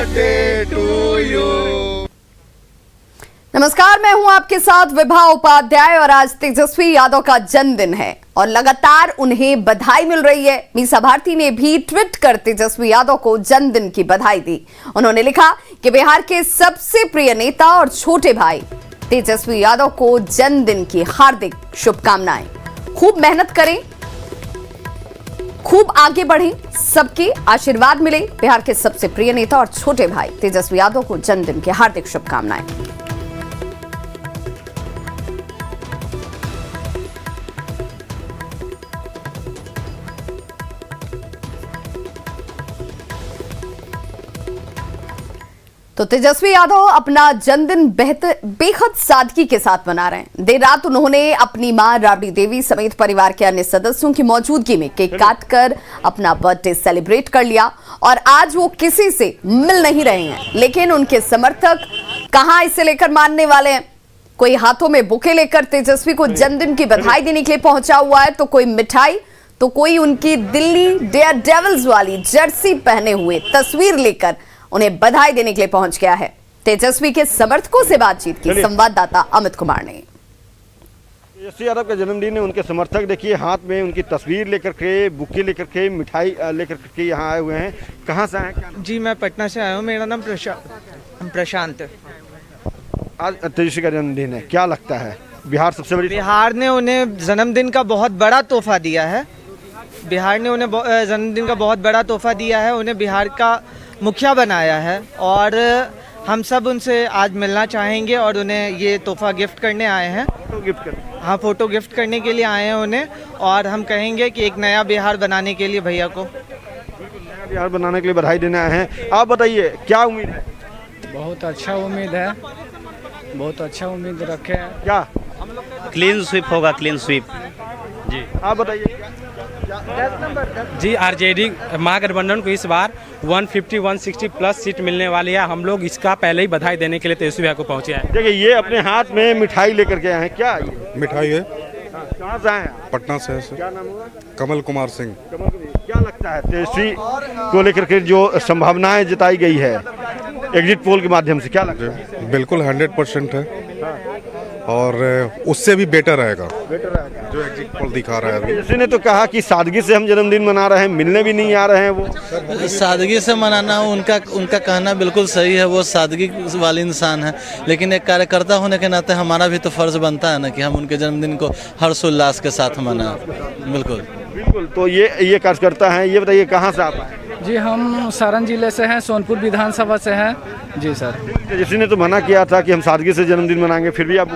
Birthday to you. नमस्कार, मैं हूं आपके साथ विभा उपाध्याय और आज तेजस्वी यादव का जन्मदिन है और लगातार उन्हें बधाई मिल रही है। मीसा भारती ने भी ट्वीट कर तेजस्वी यादव को जन्मदिन की बधाई दी। उन्होंने लिखा कि बिहार के सबसे प्रिय नेता और छोटे भाई तेजस्वी यादव को जन्मदिन की हार्दिक शुभकामनाएं। खूब मेहनत करें, खूब आगे बढ़ें, सबके आशीर्वाद मिले। बिहार के सबसे प्रिय नेता और छोटे भाई तेजस्वी यादव को जन्मदिन की हार्दिक शुभकामनाएं। तो तेजस्वी यादव अपना जन्मदिन बेहद सादगी के साथ मना रहे हैं। देर रात उन्होंने अपनी मां राबड़ी देवी समेत परिवार के अन्य सदस्यों की मौजूदगी में केक काटकर अपना बर्थडे सेलिब्रेट कर लिया और आज वो किसी से मिल नहीं रहे हैं, लेकिन उनके समर्थक कहां इसे लेकर मानने वाले हैं। कोई हाथों में बुके लेकर तेजस्वी को जन्मदिन की बधाई देने के लिए पहुंचा हुआ है, तो कोई मिठाई, तो कोई उनकी दिल्ली डेयर डेविल्स वाली जर्सी पहने हुए तस्वीर लेकर उन्हें बधाई देने के लिए पहुंच गया है। तेजस्वी के समर्थकों से बातचीत की संवाददाता अमित कुमार ने। तेजस्वी यादव का जन्मदिन है, उनके समर्थक देखिए हाथ में उनकी तस्वीर लेकर के, बुके लेकर के, मिठाई लेकर के यहाँ आए हुए हैं। कहाँ से आए? जी, मैं पटना से आया हूँ। मेरा नाम प्रशांत है। आज तेजस्वी का जन्मदिन है, क्या लगता है बिहार सबसे बड़ी? बिहार ने उन्हें जन्मदिन का बहुत बड़ा तोहफा दिया है। बिहार ने उन्हें जन्मदिन का बहुत बड़ा तोहफा दिया है, उन्हें बिहार का मुखिया बनाया है और हम सब उनसे आज मिलना चाहेंगे और उन्हें ये तोहफा गिफ्ट करने आए हैं। हाँ, फोटो गिफ्ट करने के लिए आए हैं उन्हें, और हम कहेंगे कि एक नया बिहार बनाने के लिए भैया को नया बिहार बनाने के लिए बधाई देने आए हैं। आप बताइए क्या उम्मीद है? बहुत अच्छा उम्मीद है, बहुत अच्छा उम्मीद रखे हैं। क्या क्लीन स्वीप होगा? क्लीन स्वीप जी। आप बताइए। जी, आरजेडी महागठबंधन को इस बार 150-160 प्लस सीट मिलने वाली है। हम लोग इसका पहले ही बधाई देने के लिए तेजस्वी भैया को पहुंचे हैं। देखिए ये अपने हाथ में मिठाई लेकर के आए हैं। क्या ये मिठाई है? कहाँ से आए हैं? पटना से है सर। क्या नाम होगा? कमल कुमार सिंह। क्या लगता है तेजस्वी को लेकर के जो संभावनाएं जताई गई है एग्जिट पोल के माध्यम से, क्या लगता है? बिल्कुल 100% है और उससे भी बेटर रहेगा जो एग्जिट पोल दिखा रहा है। तेजस्वी ने तो कहा कि सादगी से हम जन्मदिन मना रहे हैं, मिलने भी नहीं आ रहे हैं। वो सादगी से मनाना उनका कहना बिल्कुल सही है। वो सादगी वाले इंसान है, लेकिन एक कार्यकर्ता होने के नाते हमारा भी तो फर्ज बनता है ना कि हम उनके जन्मदिन को हर्षोल्लास के साथ मनाएं। बिल्कुल। तो ये कार्यकर्ता हैं। ये बताइए कहाँ से आप आए? जी, हम सारण जिले से हैं, सोनपुर विधानसभा से हैं। जी सर। तेजस्वी ने तो मना किया था कि हम सादगी से जन्मदिन मनाएंगे, फिर भी आप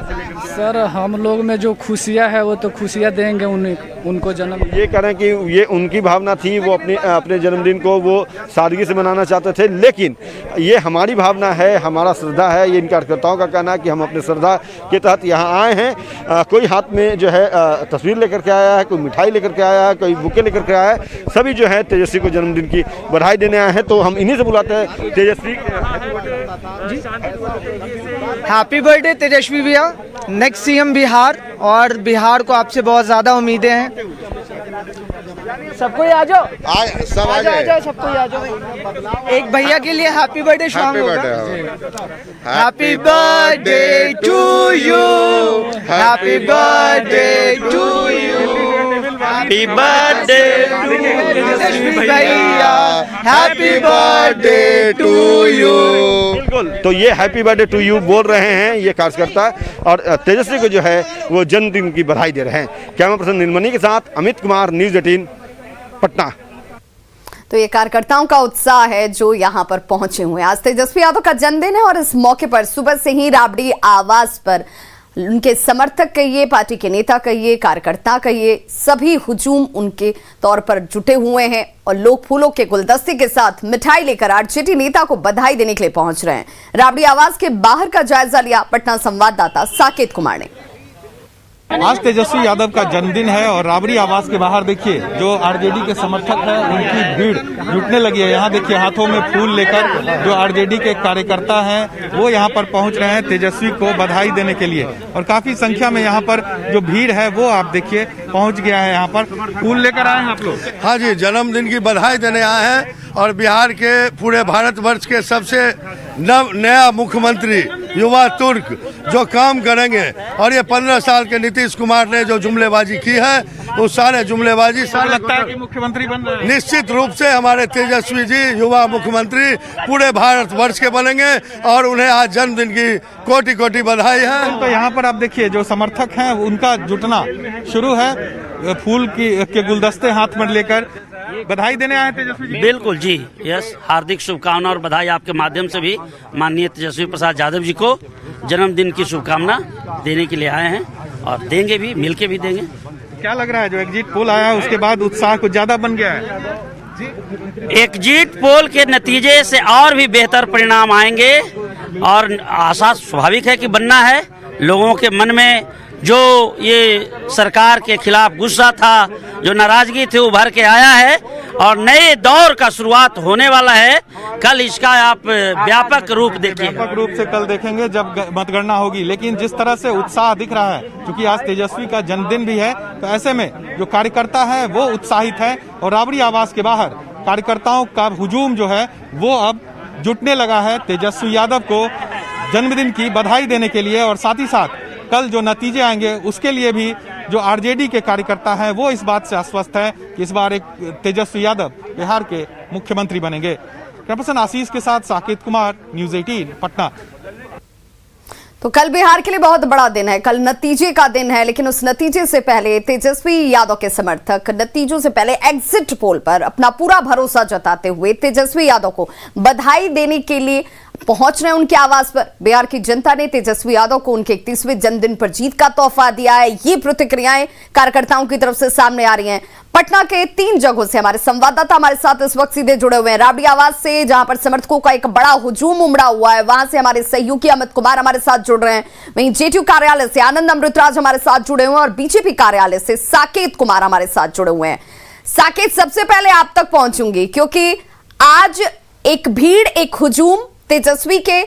सर हम लोग में जो खुशियाँ है वो तो खुशियाँ देंगे उनको जन्म। ये कह रहे हैं कि ये उनकी भावना थी, वो अपने जन्मदिन को वो सादगी से मनाना चाहते थे, लेकिन ये हमारी भावना है, हमारा श्रद्धा है। ये इन कार्यकर्ताओं का कहना है कि हम अपने श्रद्धा के तहत यहाँ आए हैं। कोई हाथ में जो है तस्वीर लेकर के आया है, कोई मिठाई लेकर के आया है, कोई बुके लेकर के आया है। सभी जो है तेजस्वी को जन्मदिन की बधाई देने आए हैं। तो हम इन्हीं से बुलाते हैं। तेजस्वी हैप्पी बर्थडे तेजस्वी भैया, नेक्स्ट सीएम बिहार, और बिहार को आपसे बहुत ज़्यादा उम्मीदें हैं। सबको आ जाओ, सब आ जाए, सबको आ जाओ। एक भैया के लिए हैप्पी बर्थडे सॉन्ग होगा। Happy birthday to you, happy birthday to you, happy birthday Tejashwi भैया, हैप्पी बर्थडे टू यू। बिल्कुल, तो ये हैप्पी बर्थडे टू यू बोल रहे हैं ये कार्यकर्ता, और तेजस्वी को जो है वो जन्मदिन की बधाई दे रहे हैं। कैमरा पर्सन नीलमणि के साथ अमित कुमार, न्यूज़ 18 पटना। तो ये कार्यकर्ताओं का उत्साह है जो यहां पर पहुंचे हुए हैं। आज तेजस्वी यादव का जन्मदिन है और इस मौके पर सुबह से ही राबड़ी आवास पर उनके समर्थक कहिए, पार्टी के नेता कहिए, कार्यकर्ता कहिए, सभी हुजूम उनके तौर पर जुटे हुए हैं और लोग फूलों के गुलदस्ते के साथ मिठाई लेकर आरजेडी नेता को बधाई देने के लिए पहुंच रहे हैं। राबड़ी आवास के बाहर का जायजा लिया पटना संवाददाता साकेत कुमार ने। आज तेजस्वी यादव का जन्मदिन है और राबड़ी आवास के बाहर देखिए जो आरजेडी के समर्थक हैं उनकी भीड़ जुटने लगी है। यहाँ देखिए हाथों में फूल लेकर जो आरजेडी के कार्यकर्ता हैं वो यहाँ पर पहुँच रहे हैं तेजस्वी को बधाई देने के लिए और काफी संख्या में यहाँ पर जो भीड़ है वो आप देखिए पहुँच गया है। यहाँ पर फूल लेकर आए हैं आप लोग? हाँ जी, जन्मदिन की बधाई देने आए हैं और बिहार के पूरे भारतवर्ष के सबसे नया मुख्यमंत्री युवा तुर्क जो काम करेंगे और ये 15 साल के नीतीश कुमार ने जो जुमलेबाजी की है वो सारे जुमलेबाजी लगता है कि मुख्यमंत्री बन रहे हैं। निश्चित रूप से हमारे तेजस्वी जी युवा मुख्यमंत्री पूरे भारतवर्ष के बनेंगे और उन्हें आज जन्मदिन की कोटि कोटि बधाई है। तो यहाँ पर आप देखिए जो समर्थक हैं उनका जुटना शुरू है, फूल के गुलदस्ते हाथ में लेकर बधाई देने आए तेजस्वी जी। बिल्कुल जी, यस, हार्दिक शुभकामना और बधाई आपके माध्यम से भी माननीय तेजस्वी प्रसाद यादव जी को जन्मदिन की शुभकामना देने के लिए आए हैं और देंगे भी, मिलके भी देंगे। क्या लग रहा है जो एग्जिट पोल आया है उसके बाद उत्साह कुछ ज्यादा बन गया है? एग्जिट पोल के नतीजे से और भी बेहतर परिणाम आएंगे और आशा स्वाभाविक है कि बनना है। लोगों के मन में जो ये सरकार के खिलाफ गुस्सा था, जो नाराजगी थी, उभर के आया है और नए दौर का शुरुआत होने वाला है। कल इसका आप व्यापक रूप देखिए। व्यापक रूप से कल देखेंगे जब मतगणना होगी। लेकिन जिस तरह से उत्साह दिख रहा है, क्योंकि आज तेजस्वी का जन्मदिन भी है, तो ऐसे में जो कार्यकर्ता है वो उत्साहित है और राबड़ी आवास के बाहर कार्यकर्ताओं का हुजूम जो है वो अब जुटने लगा है तेजस्वी यादव को जन्मदिन की बधाई देने के लिए। और साथ ही साथ कल जो नतीजे आएंगे उसके लिए भी जो आरजेडी के कार्यकर्ता हैं वो इस बात से आश्वस्त है कि इस बार एक तेजस्वी यादव बिहार के मुख्यमंत्री बनेंगे। कैमरा पर्सन आशीष के साथ साकेत कुमार, न्यूज़ 18 पटना। तो कल बिहार के लिए बहुत बड़ा दिन है, कल नतीजे का दिन है, लेकिन उस नतीजे से पहले तेजस्वी यादव के समर्थक नतीजों से पहले एग्जिट पोल पर अपना पूरा भरोसा जताते हुए तेजस्वी यादव को बधाई देने के लिए पहुंच रहे हैं उनके आवास पर। बिहार की जनता ने तेजस्वी यादव को उनके 31वें जन्मदिन पर जीत का तोहफा दिया है। ये प्रतिक्रियाएं कार्यकर्ताओं की तरफ से सामने आ रही हैं। पटना के 3 जगहों से हमारे संवाददाता हमारे साथ इस वक्त सीधे जुड़े हुए हैं। राबड़ी आवास से, जहां पर समर्थकों का एक बड़ा हुजूम उमड़ा हुआ है, वहां से हमारे सहयोगी अमित कुमार हमारे साथ जुड़ रहे हैं। वहीं जेटीयू कार्यालय से आनंद अमृतराज हमारे साथ जुड़े हुए हैं और बीजेपी कार्यालय से साकेत कुमार हमारे साथ जुड़े हुए हैं। साकेत, सबसे पहले आप तक पहुंचूंगी क्योंकि आज एक भीड़, एक हुजूम तेजस्वी के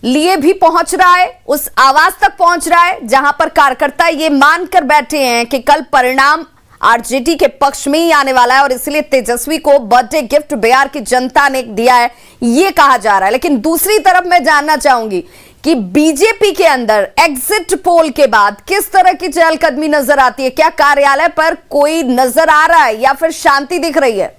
लिए भी पहुंच रहा है, उस आवाज तक पहुंच रहा है जहां पर कार्यकर्ता ये मानकर बैठे हैं कि कल परिणाम आरजेडी के पक्ष में ही आने वाला है और इसलिए तेजस्वी को बर्थडे गिफ्ट बिहार की जनता ने दिया है, ये कहा जा रहा है। लेकिन दूसरी तरफ मैं जानना चाहूंगी कि बीजेपी के अंदर एग्जिट पोल के बाद किस तरह की चहलकदमी नजर आती है? क्या कार्यालय पर कोई नजर आ रहा है या फिर शांति दिख रही है?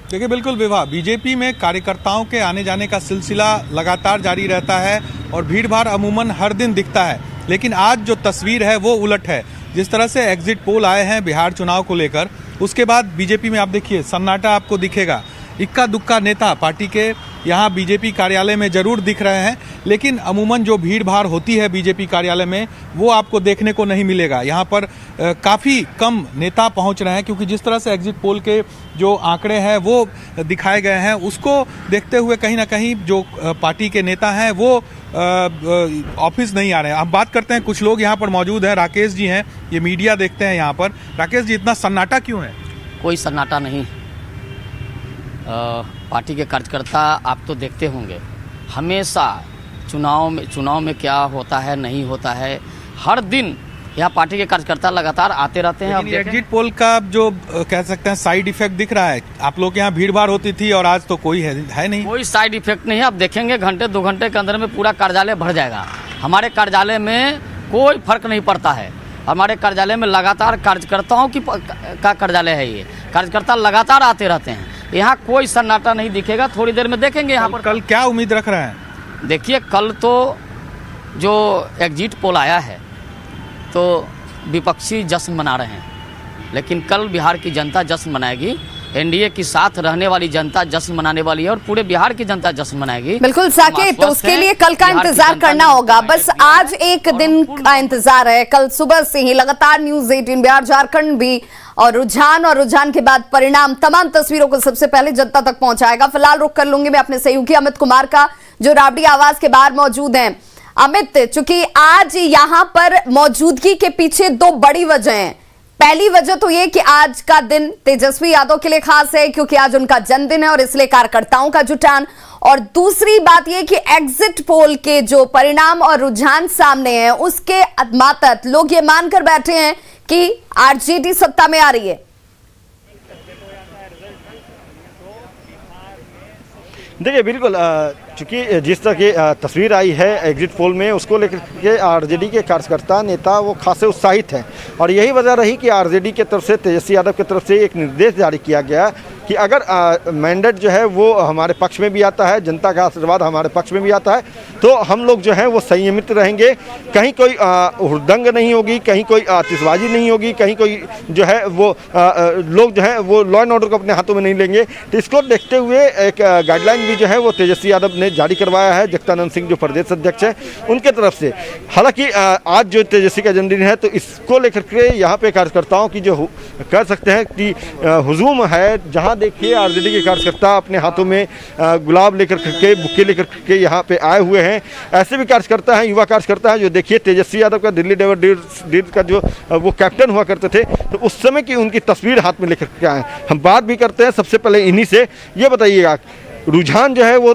देखिए बिल्कुल विवाह, बीजेपी में कार्यकर्ताओं के आने जाने का सिलसिला लगातार जारी रहता है और भीड़ भाड़ अमूमन हर दिन दिखता है। लेकिन आज जो तस्वीर है वो उलट है। जिस तरह से एग्जिट पोल आए हैं बिहार चुनाव को लेकर, उसके बाद बीजेपी में आप देखिए सन्नाटा आपको दिखेगा। इक्का दुक्का नेता पार्टी के यहाँ बीजेपी कार्यालय में जरूर दिख रहे हैं, लेकिन अमूमन जो भीड़ भाड़ होती है बीजेपी कार्यालय में वो आपको देखने को नहीं मिलेगा। यहाँ पर काफ़ी कम नेता पहुँच रहे हैं, क्योंकि जिस तरह से एग्जिट पोल के जो आंकड़े हैं वो दिखाए गए हैं, उसको देखते हुए कहीं ना कहीं जो पार्टी के नेता हैं वो ऑफिस नहीं आ रहे हैं। अब बात करते हैं, कुछ लोग यहाँ पर मौजूद हैं। राकेश जी हैं, ये मीडिया देखते हैं यहाँ पर। राकेश जी, इतना सन्नाटा क्यों है? कोई सन्नाटा नहीं। पार्टी के कार्यकर्ता आप तो देखते होंगे, हमेशा चुनाव में क्या होता है नहीं होता है, हर दिन यहाँ पार्टी के कार्यकर्ता लगातार आते रहते हैं। अब एग्जिट पोल का जो कह सकते हैं साइड इफेक्ट दिख रहा है, आप लोग के यहाँ भीड़ भाड़ होती थी और आज तो कोई है नहीं। कोई साइड इफेक्ट नहीं है। आप देखेंगे घंटे 2 घंटे के अंदर में पूरा कार्यालय भर जाएगा। हमारे कार्यालय में कोई फर्क नहीं पड़ता है। हमारे कार्यालय में लगातार कार्यकर्ताओं का कार्यालय है, ये कार्यकर्ता लगातार आते रहते हैं। यहाँ कोई सन्नाटा नहीं दिखेगा। थोड़ी देर में देखेंगे यहाँ पर। कल क्या उम्मीद रख रहे हैं? देखिए, कल तो जो एग्जिट पोल आया है तो विपक्षी जश्न मना रहे हैं, लेकिन कल बिहार की जनता जश्न मनाएगी एनडीए के साथ रहने वाली जनता जश्न मनाने वाली है और पूरे बिहार की जनता जश्न मनाएगी। बिल्कुल साकेत, तो उसके लिए कल का इंतजार करना होगा। बस आज एक दिन का इंतजार है। कल सुबह से ही लगातार न्यूज़ 18 बिहार झारखंड भी और रुझान के बाद परिणाम, तमाम तस्वीरों को सबसे पहले जनता तक पहुंचाएगा। फिलहाल रुक कर लूंगी मैं अपने सहयोगी अमित कुमार का, जो राबड़ी आवास के बाहर मौजूद हैं। अमित, चूंकि आज यहां पर मौजूदगी के पीछे दो बड़ी वजह हैं। पहली वजह तो ये कि आज का दिन तेजस्वी यादव के लिए खास है क्योंकि आज उनका जन्मदिन है और इसलिए कार्यकर्ताओं का जुटान, और दूसरी बात ये कि एग्जिट पोल के जो परिणाम और रुझान सामने हैं उसके मातहत लोग ये मानकर बैठे हैं कि आरजेडी सत्ता में आ रही है। देखिए बिल्कुल, चूंकि जिस तरह की तस्वीर आई है एग्जिट पोल में, उसको लेकर के आरजेडी के कार्यकर्ता नेता वो खासे उत्साहित हैं और यही वजह रही कि आरजेडी की तरफ से तेजस्वी यादव की तरफ से एक निर्देश जारी किया गया कि अगर मैंडेट जो है वो हमारे पक्ष में भी आता है, जनता का आशीर्वाद हमारे पक्ष में भी आता है, तो हम लोग जो है वो संयमित रहेंगे, कहीं कोई हुड़दंग नहीं होगी, कहीं कोई आतिशबाजी नहीं होगी, कहीं कोई जो है वो लोग जो है वो लॉ एंड ऑर्डर को अपने हाथों में नहीं लेंगे। तो इसको देखते हुए एक गाइडलाइन भी जो है वो तेजस्वी यादव ने जारी करवाया है, जगदानंद सिंह जो प्रदेश अध्यक्ष है उनके तरफ से। हालांकि आज जो तेजस्वी का जन्मदिन है तो इसको लेकर के यहाँ पे कार्यकर्ताओं की जो कह सकते हैं कि हुजूम है, जहाँ देखिए आरजेडी के कार्यकर्ता अपने हाथों में गुलाब लेकर के, बुके लेकर के यहाँ पे आए हुए हैं। ऐसे भी कार्यकर्ता हैं, युवा कार्यकर्ता हैं, जो देखिए तेजस्वी यादव का दिल्ली डेविड का जो वो कैप्टन हुआ करते थे, तो उस समय की उनकी तस्वीर हाथ में लेकर के आए। हम बात भी करते हैं सबसे पहले इन्हीं से। ये बताइएगा रुझान जो है वो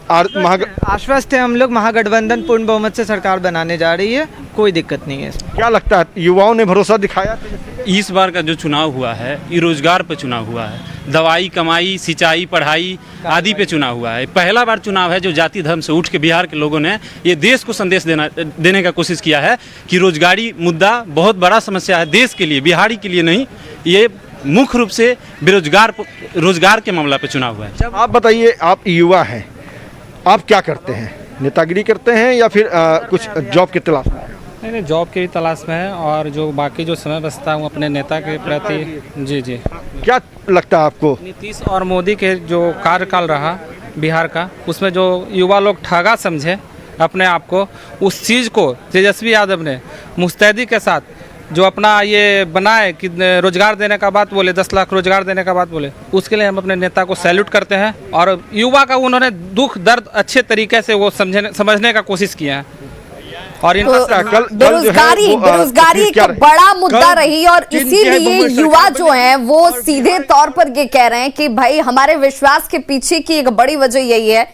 आश्वस्त है, हम लोग महागठबंधन पूर्ण बहुमत से सरकार बनाने जा रही है, कोई दिक्कत नहीं है। क्या लगता है युवाओं ने भरोसा दिखाया? इस बार का जो चुनाव हुआ है ये रोजगार पर चुनाव हुआ है, दवाई, कमाई, सिंचाई, पढ़ाई आदि पे चुनाव हुआ है। पहला बार चुनाव है जो जाति धर्म से उठ के बिहार के लोगों ने ये देश को संदेश देने का कोशिश किया है कि रोजगारी मुद्दा बहुत बड़ा समस्या है देश के लिए, बिहारी के लिए नहीं। ये मुख्य रूप से रोजगार के मामला पे चुनाव हुआ है। आप बताइए, आप युवा हैं, आप क्या करते हैं? नेतागिरी करते हैं या फिर कुछ जॉब की तलाश में? नहीं, जॉब की तलाश में है और जो बाकी जो समय बचता हूँ अपने नेता के प्रति। जी क्या लगता है आपको? नीतीश और मोदी के जो कार्यकाल रहा बिहार का, उसमें जो युवा लोग ठगा समझे अपने आप को, उस चीज़ को तेजस्वी यादव ने मुस्तैदी के साथ जो अपना ये बनाए कि रोजगार देने का बात बोले, 10 लाख रोजगार देने का बात बोले, उसके लिए हम अपने नेता को सैल्यूट करते हैं। और युवा का उन्होंने दुख दर्द अच्छे तरीके से वो समझने का कोशिश किया है। और बेरोजगारी एक बड़ा मुद्दा रही और इसीलिए युवा जो हैं वो सीधे तौर पर ये कह रहे हैं कि भाई हमारे विश्वास के पीछे की एक बड़ी वजह यही है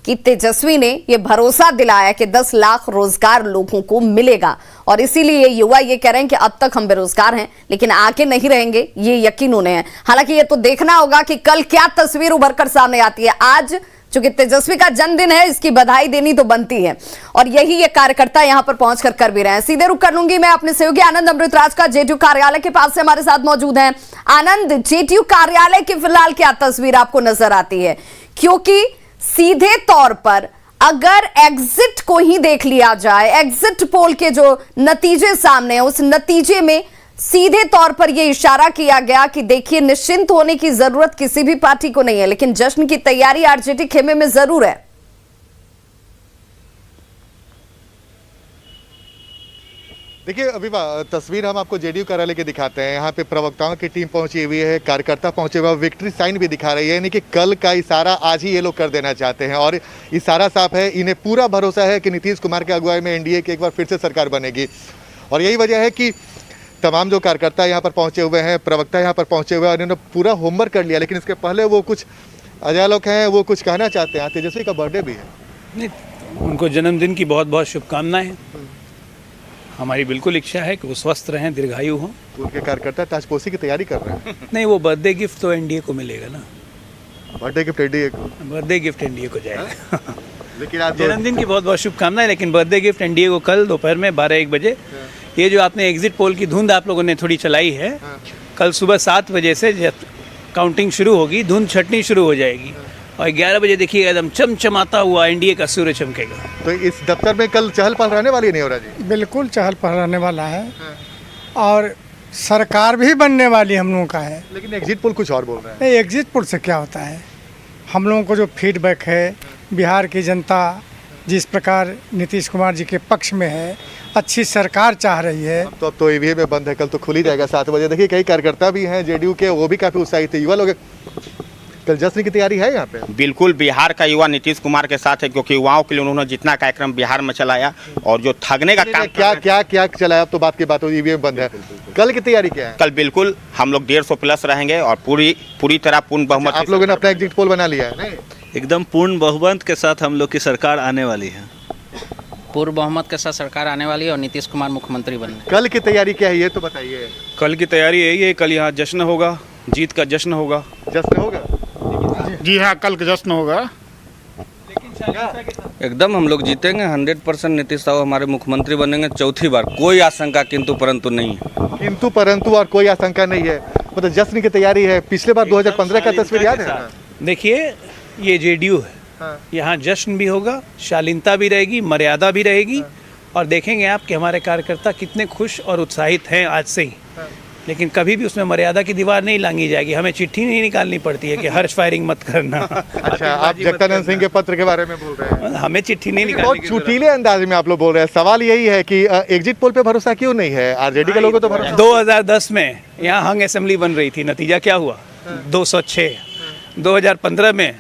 कि तेजस्वी ने ये भरोसा दिलाया कि 10 लाख रोजगार लोगों को मिलेगा, और इसीलिए युवा ये कह रहे हैं कि अब तक हम बेरोजगार हैं लेकिन आके नहीं रहेंगे, ये यकीन उन्हें है। हालांकि ये तो देखना होगा कि कल क्या तस्वीर उभर कर सामने आती है। आज चूंकि तेजस्वी का जन्मदिन है, इसकी बधाई देनी तो बनती है और यही ये कार्यकर्ता यहां पर पहुंचकर कर भी रहे हैं। सीधे रुक कर लूंगी मैं अपने सहयोगी आनंद अमृतराज का, जेटीयू कार्यालय के पास से हमारे साथ मौजूद हैं। आनंद, जेटीयू कार्यालय की फिलहाल क्या तस्वीर आपको नजर आती है? क्योंकि सीधे तौर पर अगर एग्जिट को ही देख लिया जाए, एग्जिट पोल के जो नतीजे सामने हैं, उस नतीजे में सीधे तौर पर यह इशारा किया गया कि देखिए निश्चिंत होने की जरूरत किसी भी पार्टी को नहीं है, लेकिन जश्न की तैयारी आरजेडी खेमे में जरूर है। देखिए अभी तस्वीर हम आपको जेडीयू कार्यालय के दिखाते हैं। यहाँ पे प्रवक्ताओं की टीम पहुंची हुई है, कार्यकर्ता पहुंचे हुए, विक्ट्री साइन भी दिखा रही है, यानी कि कल का इशारा आज ही ये लोग कर देना चाहते हैं और इशारा साफ है, इन्हें पूरा भरोसा है कि नीतीश कुमार की अगुवाई में एनडीए की एक बार फिर से सरकार बनेगी। और यही वजह है कि तमाम जो कार्यकर्ता यहाँ पर पहुँचे हुए हैं, प्रवक्ता यहाँ पर पहुँचे हुए हैं और इन्होंने पूरा होमवर्क कर लिया। लेकिन इसके पहले वो कुछ अजय लोग हैं, वो कुछ कहना चाहते हैं। तेजस्वी का बर्थडे भी है। नहीं, उनको जन्मदिन की बहुत बहुत शुभकामनाएं हैं। हमारी बिल्कुल इच्छा है कि वो स्वस्थ रहें, दीर्घायु हों। उनके कार्यकर्ता ताजपोशी की तैयारी कर रहे हैं। नहीं, वो बर्थडे गिफ्ट तो एनडीए को मिलेगा ना। बर्थडे गिफ्ट एनडीए को? बर्थडे गिफ्ट एनडीए को जाएगा। लेकिन आज जन्मदिन की बहुत बहुत शुभकामनाएं, लेकिन बर्थडे गिफ्ट एनडीए को कल दोपहर में 12-1 बजे। ये जो आपने एग्जिट पोल की धुंध आप लोगों ने थोड़ी चलाई है, कल सुबह 7 बजे से काउंटिंग शुरू होगी, धुंध छटनी शुरू हो जाएगी और 11 बजे देखिएगा एकदम चमचमाता हुआ एनडीए का सूर्य चमकेगा। तो इस दफ्तर में कल चहल पहल रहने वाली नहीं हो रहा जी? बिल्कुल चहल पहल रहने वाला है और सरकार भी बनने वाली हम लोगों का है। लेकिन एग्जिट पोल कुछ और बोल रहे हैं। नहीं, एग्जिट पोल से क्या होता है, हम लोगों को जो फीडबैक है, बिहार की जनता जिस प्रकार नीतीश कुमार जी के पक्ष में है, अच्छी सरकार चाह रही है। तो अब तो ईवीएम में बंद है, कल तो खुल ही जाएगा 7 बजे। देखिए कई कार्यकर्ता भी हैं जेडीयू के, वो भी काफी उत्साहित है। युवा लोग कल जश्न की तैयारी है यहाँ पे। बिल्कुल बिहार का युवा नीतीश कुमार के साथ है, क्योंकि युवाओं के लिए उन्होंने जितना कार्यक्रम बिहार में चलाया और जो ठगने का काम क्या चलाया, अब तो बात की बात हो, ईवीएम बंद है। कल की तैयारी क्या है? कल बिल्कुल हम लोग 150 प्लस रहेंगे और पूरी तरह पूर्ण बहुमत। आप लोगों ने अपना एग्जिट पोल बना लिया है? नहीं, एकदम पूर्ण बहुमत के साथ हम लोग की सरकार आने वाली है। पूर्ण बहुमत के साथ सरकार आने वाली है और नीतीश कुमार मुख्यमंत्री बनने। कल की तैयारी क्या है ये तो बताइए। कल की तैयारी यही है, कल यहाँ जश्न होगा, जीत का जश्न होगा। जश्न होगा? जी हाँ, कल का जश्न होगा। एकदम हम लोग जीतेंगे 100%। नीतीश साहब हमारे मुख्यमंत्री बनेंगे चौथी बार, कोई आशंका किंतु परंतु नहीं है। किंतु परंतु और कोई आशंका नहीं है, मतलब जश्न की तैयारी है। पिछले बार 2015 का तस्वीर याद है? देखिए ये जेडीयू है, यहाँ जश्न भी होगा, शालीनता भी रहेगी, मर्यादा भी रहेगी। और देखेंगे आप कि हमारे कार्यकर्ता कितने खुश और उत्साहित हैं आज से ही। लेकिन कभी भी उसमें मर्यादा की दीवार नहीं लांगी जाएगी। हमें चिट्ठी नहीं निकालनी पड़ती है कि हर्ष फायरिंग मत करना। अच्छा, आप जगदानंद सिंह के पत्र के बारे में बोल रहे हैं। हमें चिट्ठी नहीं निकालनी। बहुत चुटीले अंदाज में आप लोग बोल रहे हैं। सवाल यही है कि एग्जिट पोल पे भरोसा क्यों नहीं है? आरजेडी के लोगों तो भरोसा। 2010 में यहाँ हंग असेंबली बन रही थी, नतीजा क्या हुआ? 206। 2015 में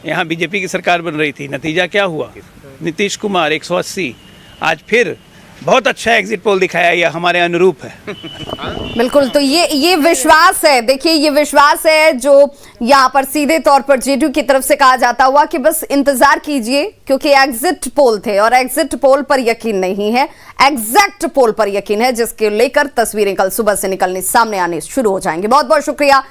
यहाँ बीजेपी की सरकार बन रही थी, नतीजा क्या हुआ? नीतीश कुमार 180। आज फिर बहुत अच्छा एग्जिट पोल दिखाया, यह हमारे अनुरूप है। बिल्कुल, तो ये विश्वास है। देखिए, ये विश्वास है जो यहाँ पर सीधे तौर पर जेडीयू की तरफ से कहा जाता हुआ कि बस इंतजार कीजिए, क्योंकि एग्जिट पोल थे और एग्जिट पोल पर यकीन नहीं है, एग्जैक्ट पोल पर यकीन है, जिसके लेकर तस्वीरें कल सुबह से निकलनी सामने आने शुरू हो जाएंगी। बहुत बहुत शुक्रिया।